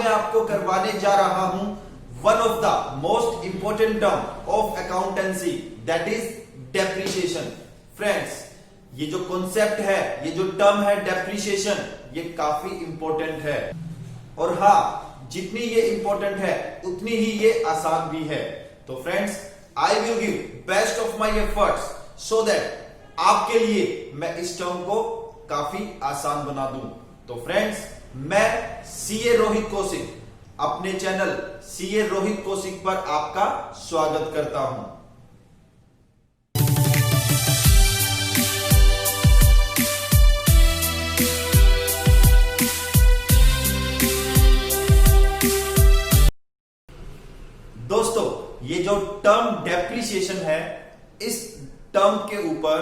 मैं आपको करवाने जा रहा हूं one of the most important term of accountancy, that is depreciation. Friends, ये जो कॉन्सेप्ट है, ये जो टर्म है डेप्रिसिएशन, ये काफी इंपॉर्टेंट है। और हाँ, जितनी ये इंपॉर्टेंट है उतनी ही ये आसान भी है। तो friends, I will give best of my efforts so that आपके लिए मैं इस टर्म को काफी आसान बना दूं। तो फ्रेंड्स, मैं सीए रोहित कौशिक अपने चैनल सीए रोहित कौशिक पर आपका स्वागत करता हूं। दोस्तों, ये जो टर्म डेप्रिसिएशन है, इस टर्म के ऊपर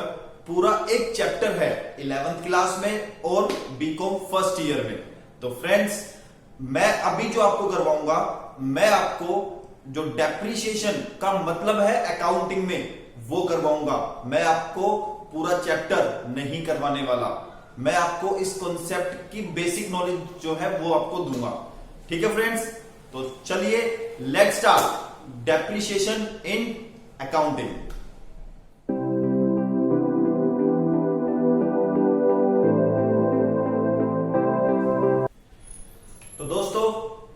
पूरा एक चैप्टर है 11th क्लास में और बीकॉम फर्स्ट ईयर में। तो फ्रेंड्स, मैं अभी जो आपको करवाऊंगा, मैं आपको जो डेप्रिसिएशन का मतलब है अकाउंटिंग में वो करवाऊंगा। मैं आपको पूरा चैप्टर नहीं करवाने वाला, मैं आपको इस कॉन्सेप्ट की बेसिक नॉलेज जो है वो आपको दूंगा। ठीक है फ्रेंड्स, तो चलिए let's start depreciation in accounting.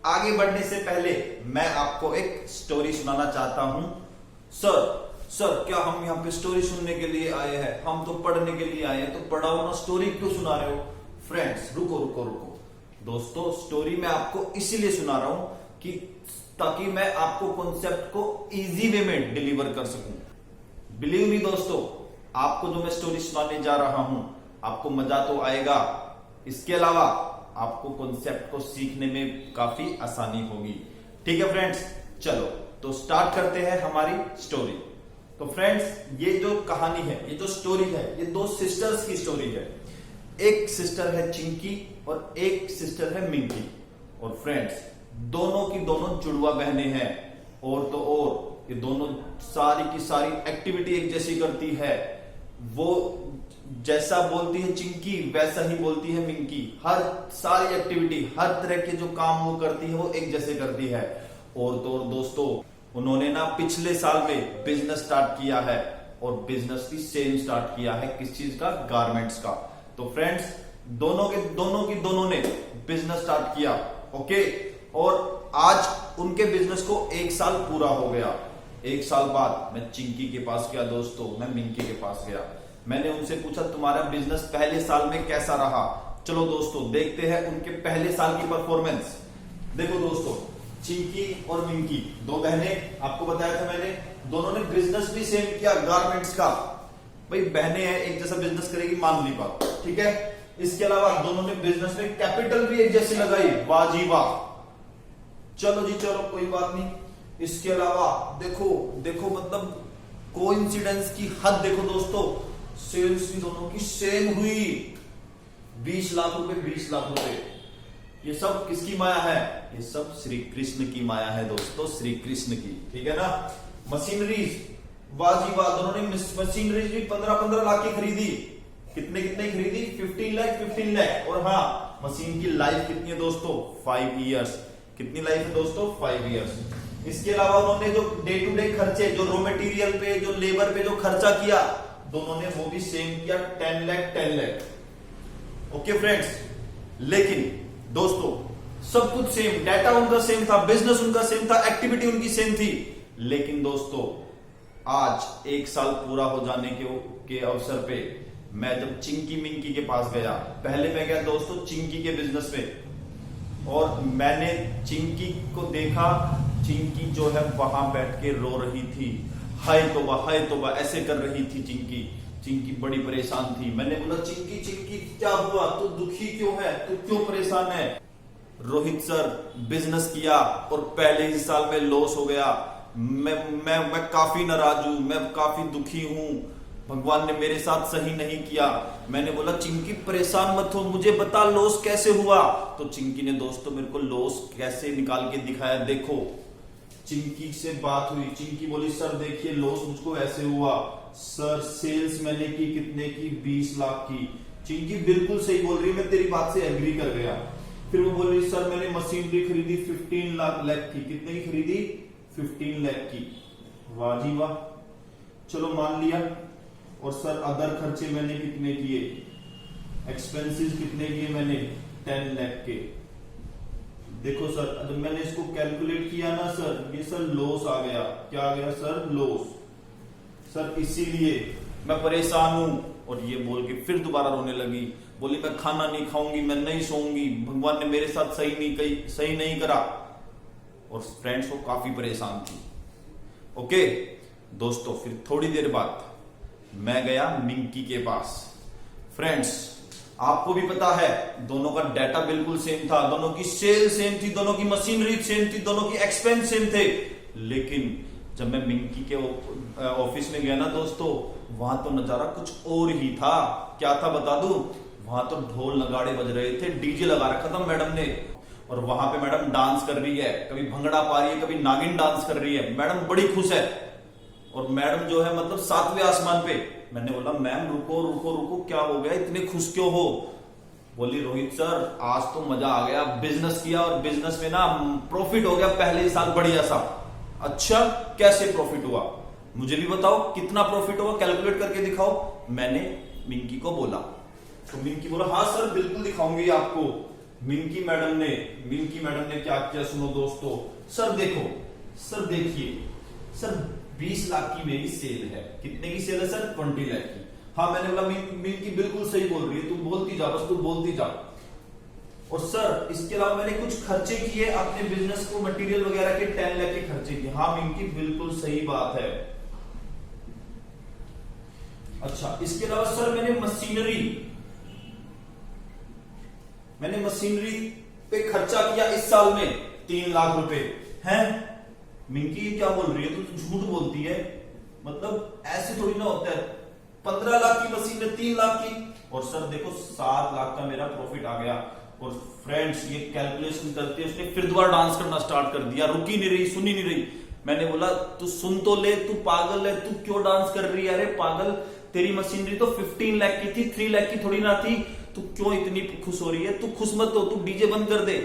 आगे बढ़ने से पहले मैं आपको एक स्टोरी सुनाना चाहता हूं। सर क्या हम यहाँ पे स्टोरी सुनने के लिए आए हैं? हम तो पढ़ने के लिए आए हैं। तो पढ़ाओ ना, स्टोरी क्यों सुना रहे हो? फ्रेंड्स, रुको। दोस्तों, स्टोरी मैं आपको इसीलिए सुना रहा हूं कि ताकि मैं आपको कॉन्सेप्ट को इजी वे में डिलीवर कर सकूं। बिलीव मी दोस्तों, आपको जो मैं स्टोरी सुनाने जा रहा हूं, आपको मजा तो आएगा, इसके अलावा आपको कॉन्सेप्ट को सीखने में काफी आसानी होगी। ठीक है फ्रेंड्स, चलो तो स्टार्ट करते हैं हमारी स्टोरी। तो फ्रेंड्स, ये जो कहानी है, ये जो स्टोरी है, ये दो सिस्टर्स की स्टोरी है। एक सिस्टर है चिंकी और एक सिस्टर है मिंकी। और फ्रेंड्स, दोनों की दोनों जुड़वा बहनें हैं। और तो और ये दोनों सारी की सारी एक्टिविटी एक जैसी करती है। वो जैसा बोलती है चिंकी वैसा ही बोलती है मिंकी। हर सारी एक्टिविटी, हर तरह के जो काम वो करती है वो एक जैसे करती है। और तो और दोस्तों, उन्होंने ना पिछले साल में बिजनेस स्टार्ट किया है और बिजनेस भी सेम स्टार्ट किया है। किस चीज का? गारमेंट्स का। तो फ्रेंड्स, दोनों ने बिजनेस स्टार्ट किया। ओके, और आज उनके बिजनेस को 1 साल पूरा हो गया। 1 साल बाद मैं चिंकी के पास गया दोस्तों, मैं मिंकी के पास गया। मैंने उनसे पूछा, तुम्हारा बिजनेस पहले साल में कैसा रहा? चलो दोस्तों, देखते हैं उनके पहले साल की परफॉर्मेंस। देखो दोस्तों, चिंकी और मिंकी दो बहनें, आपको बताया था मैंने, दोनों ने बिजनेस भी सेम किया गारमेंट्स का। भाई बहनें हैं, एक जैसा बिजनेस करेगी, मान ली बात। ठीक है, इसके अलावा दोनों ने बिजनेस में कैपिटल भी एक जैसी लगाई। वाह जी वाह, चलो जी चलो, कोई बात नहीं। इसके अलावा देखो मतलब कोइंसिडेंस की हद देखो दोस्तों, सेल्स भी दोनों की सेम हुई। 20 लाख रुपए। ये सब किसकी माया है? ये सब श्री कृष्ण की माया है दोस्तों, श्री कृष्ण की। ठीक है ना। मशीनरीज, वाह जी वाह, दोनों ने मशीनरीज भी 15 लाख की खरीदी। कितने खरीदी? 15 लाख। और हाँ, मशीन की लाइफ कितनी है दोस्तों? 5 ईयर्स। कितनी लाइफ है दोस्तों? 5 ईयर्स। इसके अलावा उन्होंने जो डे टू डे खर्चे, जो रॉ मटेरियल पे, जो लेबर पे जो खर्चा किया, दोनों ने वो भी सेम किया, 10 लाख। ओके फ्रेंड्स, लेकिन दोस्तों सब कुछ सेम, डाटा उनका सेम था, बिजनेस उनका सेम था, एक्टिविटी उनकी सेम थी। लेकिन दोस्तों, आज 1 साल पूरा हो जाने के अवसर पे मैं जब चिंकी मिंकी के पास गया, पहले मैं गया दोस्तों चिंकी के बिजनेस में, और मैंने चिंकी को देखा। चिंकी जो है वहां बैठ के रो रही थी। हाय तौबा ऐसे कर रही थी चिंकी बड़ी परेशान थी। मैंने बोला, चिंकी क्या हुआ? तू दुखी क्यों है? तू क्यों परेशान है? रोहित सर, बिजनेस किया और पहले ही साल में लॉस हो गया। मैं काफी नाराज हूं, मैं काफी दुखी हूं, भगवान ने मेरे साथ सही नहीं किया। मैंने बोला, चिंकी परेशान मत हो, मुझे बता लॉस कैसे हुआ? तो चिंकी ने दोस्तों मेरे को लॉस कैसे निकाल के दिखाया। देखो, चिंकी से बात हुई, चिंकी बोली, सर देखिए लॉस मुझको ऐसे हुआ। सर सेल्स मैंने कितने की? 20 लाख की। चिंकी बिल्कुल सही बोल रही है, मैं तेरी बात से एग्री कर गया। फिर वो बोली सर मैंने मशीनरी खरीदी 15 लाख की। कितने की खरीदी? 15 लाख की। वाह जी वाह, चलो मान लिया। और सर अदर खर्चे मैंने कितने किए, एक्सपेंसेस कितने किए मैंने? 10 लाख के। देखो सर जब मैंने इसको कैलकुलेट किया ना सर, ये सर लॉस आ गया। क्या आ गया सर? लॉस। सर इसीलिए मैं परेशान हूं। और ये बोल के फिर दोबारा रोने लगी। बोली मैं खाना नहीं खाऊंगी, मैं नहीं सोऊंगी, भगवान ने मेरे साथ सही नहीं करा। और फ्रेंड्स वो काफी परेशान थी। ओके दोस्तों, फिर थोड़ी देर बाद मैं गया मिंकी के पास। फ्रेंड्स आपको भी पता है दोनों का डाटा बिल्कुल सेम था, दोनों की सेल सेम थी, दोनों की मशीनरी सेम थी, दोनों की एक्सपेंस सेम थे। लेकिन जब मैं मिंकी के ऑफिस में गया ना दोस्तों, वहां तो नजारा कुछ और ही था। क्या था बता दूं? वहां तो ढोल नगाड़े बज रहे थे, डीजे लगा रखा था मैडम ने। और वहां पे मैडम डांस कर रही है, कभी भंगड़ा पा रही है, कभी नागिन डांस कर रही है। मैडम बड़ी खुश है। और मैडम जो है मतलब 7वें आसमान पे। मैंने बोला मैम रुको रुको रुको, क्या हो गया, इतने खुश क्यों हो? बोली रोहित सर आज तो मजा आ गया, बिजनेस किया और बिजनेस में ना प्रॉफिट हो गया पहले ही साल बढ़िया सा। अच्छा कैसे प्रॉफिट हुआ? मुझे भी बताओ कितना प्रॉफिट हुआ, कैलकुलेट करके दिखाओ। मैंने मिंकी को बोला तो मिंकी बोला हाँ सर बिल्कुल दिखाऊंगी आपको। मिंकी मैडम ने क्या किया सुनो दोस्तों। सर देखो, सर देखिए सर 20 लाख की मेरी सेल है। कितने की सेल है सर? 20 लाख की। हाँ मैंने बोला मिंकी बिल्कुल सही बोल रही है, तू बोलती जा, बस तू बोलती जा। और सर इसके अलावा मैंने कुछ खर्चे किए अपने बिजनेस को, मटेरियल वगैरह के 10 लाख के खर्चे किए। हाँ मिंकी बिल्कुल सही बात है। अच्छा इसके अलावा सर मैंने मशीनरी पे खर्चा किया इस साल में 3 लाख रुपए। हैं मिंकी क्या बोल रही है? तू झूठ बोलती है, मतलब ऐसे थोड़ी ना होता है। 15 लाख की मशीन में 3 लाख की। और सर देखो 7 लाख का मेरा प्रॉफिट आ गया। और फ्रेंड्स ये कैलकुलेशन करते उसने फिर दोबारा डांस करना स्टार्ट कर दिया, रुकी नहीं रही, सुनी नहीं रही। मैंने बोला तू सुन तो ले, तू पागल है, तू क्यों डांस कर रही है? अरे पागल, तेरी मशीनरी तो 15 लाख की थी, 3 लाख की थोड़ी ना थी। तू क्यों इतनी खुश हो रही है? तू खुश मत हो, तू डीजे बंद कर दे,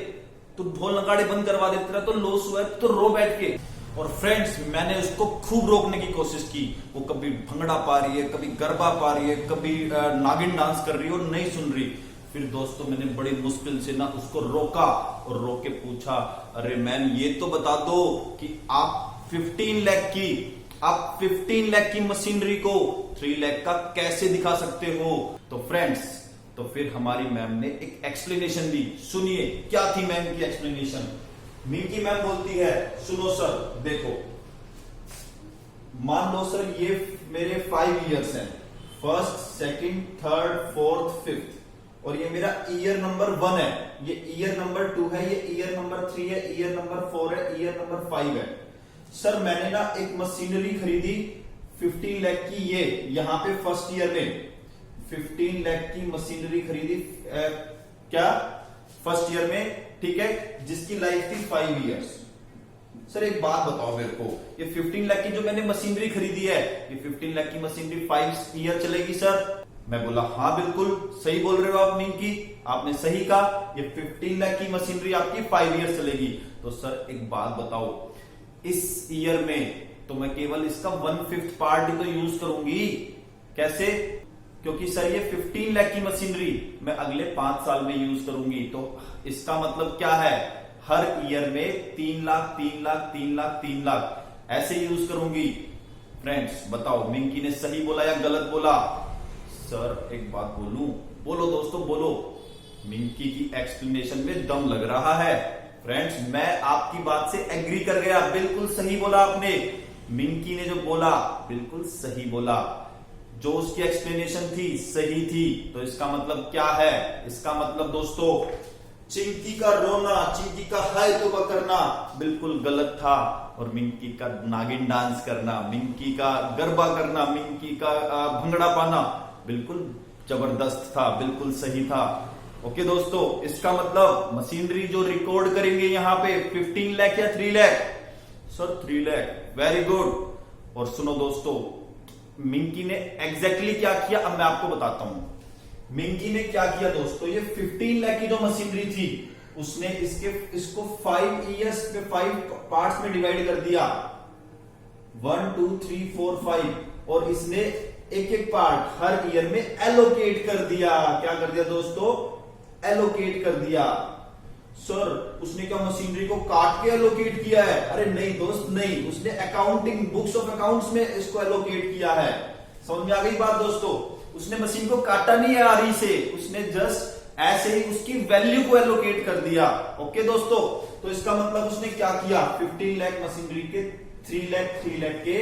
तू ढोल नगाड़े बंद करवा दे, तेरा तो लॉस हुआ है, तो रो बैठ के। और फ्रेंड्स मैंने उसको खूब रोकने की कोशिश की। वो कभी भंगड़ा पा रही है, कभी गरबा पा रही है, कभी नागिन डांस कर रही है और नहीं सुन रही। फिर दोस्तों मैंने बड़ी मुश्किल से ना उसको रोका और रोक के पूछा, अरे मैम ये तो बता दो कि आप 15 लाख की मशीनरी को 3 लाख का कैसे दिखा सकते हो? तो फ्रेंड्स तो फिर हमारी मैम ने एक एक्सप्लेनेशन दी। सुनिए क्या थी मैम की एक्सप्लेनेशन। मिंकी मैम बोलती है सुनो सर देखो, मान लो सर ये मेरे 5 इयर्स हैं, 1st, 2nd, 3rd, 4th, 5th। और ये मेरा ईयर नंबर 1 है, ये ईयर नंबर 2 है, ये ईयर नंबर 3 है, ईयर नंबर 4 है, ईयर नंबर 5 है। सर मैंने ना एक मशीनरी खरीदी 15 लाख की, ये यहां पे 1st ईयर में 15 लाख की मशीनरी खरीदी क्या 1st ईयर में, ठीक है, जिसकी लाइफ थी 5 इयर्स। सर एक बात बताओ मेरे को, ये 15 लाख की जो मैंने मशीनरी खरीदी है, ये 15 लाख की मशीनरी 5 ईयर चलेगी सर? मैं बोला हाँ बिल्कुल सही बोल रहे हो आप मिंकी, आपने सही कहा, ये 15 लाख की मशीनरी आपकी 5 ईयर चलेगी। तो सर एक बात बताओ, इस ईयर में तो मैं केवल इसका 1/5 पार्ट ही तो यूज करूंगी। कैसे? क्योंकि सर ये 15 लाख की मशीनरी मैं अगले 5 साल में यूज करूंगी। तो इसका मतलब क्या है, हर ईयर में 3 लाख 3 लाख 3 लाख 3 लाख ऐसे यूज करूंगी। फ्रेंड्स बताओ मिंकी ने सही बोला या गलत बोला? सर एक बात बोलूं? बोलो दोस्तों बोलो। मिंकी की एक्सप्लेनेशन में दम लग रहा है। फ्रेंड्स मैं आपकी बात से एग्री कर गया, बिल्कुल सही बोला आपने। मिंकी ने जो बोला बिल्कुल सही बोला, जो उसकी एक्सप्लेनेशन थी सही थी। तो इसका मतलब क्या है? इसका मतलब दोस्तों चिंकी का रोना, चिंकी का हाय तौबा करना बिल्कुल गलत था। और मिंकी का नागिन डांस करना, मिंकी का गरबा करना, मिंकी का भंगड़ा पाना बिल्कुल जबरदस्त था, बिल्कुल सही था। ओके दोस्तों, इसका मतलब मशीनरी जो रिकॉर्ड करेंगे यहाँ पे 15 लाख या 3 lakh? Sir 3 lakh, very good. और सुनो दोस्तों मिंकी ने एग्जैक्टली क्या किया अब मैं आपको बताता हूं। मिंकी ने क्या किया दोस्तों, ये 15 लाख की जो मशीनरी थी उसने इसको 5 ईयर्स पे 5 पार्ट्स में डिवाइड कर दिया, 1 2 3 4 5, और इसने एक एक पार्ट हर ईयर में एलोकेट कर दिया। क्या कर दिया दोस्तों? एलोकेट कर दिया। सर उसने क्या मशीनरी को काट के एलोकेट किया है? अरे नहीं दोस्त नहीं, उसने अकाउंटिंग बुक्स ऑफ अकाउंट्स में इसको एलोकेट किया है। समझ में आ गई बात दोस्तों? उसने मशीन को काटा नहीं है आरी से, उसने जस्ट ऐसे ही उसकी वैल्यू को एलोकेट कर दिया। ओके दोस्तों, तो इसका मतलब उसने क्या किया, 15 लाख मशीनरी के 3 लाख के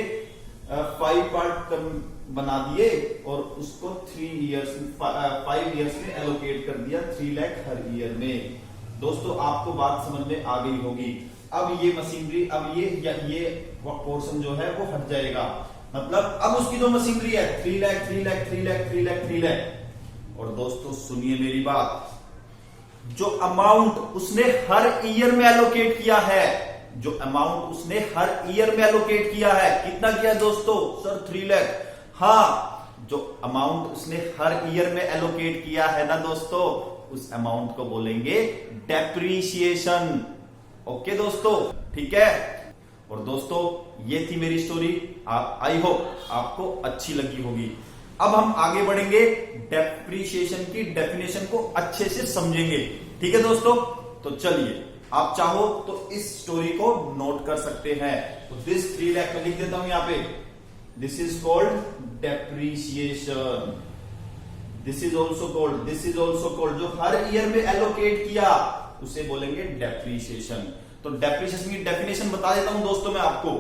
5 पार्ट बना दिए और उसको 5 इयर्स में एलोकेट कर दिया, 3 लाख हर ईयर में। दोस्तों आपको बात समझ में आ गई होगी। अब ये मशीनरी, अब ये पोर्शन जो है वो हट जाएगा, मतलब अब उसकी जो मशीनरी है 3 लाख 3 लाख 3 लाख 3 लाख 3 लाख। और दोस्तों सुनिए मेरी बात, जो अमाउंट उसने हर ईयर में एलोकेट किया है, जो अमाउंट उसने हर ईयर में एलोकेट किया है, कितना किया दोस्तों? सर 3 लाख। हाँ, जो अमाउंट उसने हर ईयर में एलोकेट किया है ना दोस्तों, उस अमाउंट को बोलेंगे डेप्रीशिएशन। ओके दोस्तों, ठीक है। और दोस्तों ये थी मेरी स्टोरी, आई होप आपको अच्छी लगी होगी। अब हम आगे बढ़ेंगे, डेप्रीशिएशन की डेफिनेशन को अच्छे से समझेंगे। ठीक है दोस्तों, तो चलिए आप चाहो तो इस स्टोरी को नोट कर सकते हैं। तो दिस 3 लाख में लिख देता हूं यहां पे, this is called depreciation. This is also called, जो हर ईयर में एलोकेट किया उसे बोलेंगे डेप्रीशिएशन। तो डेप्रीशिएशन की डेफिनेशन बता देता हूं दोस्तों मैं आपको।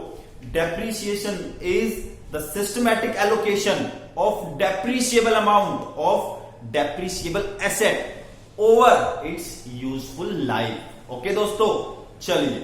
Depreciation is the systematic allocation of depreciable amount of depreciable asset over its useful life। Okay दोस्तों, चलिए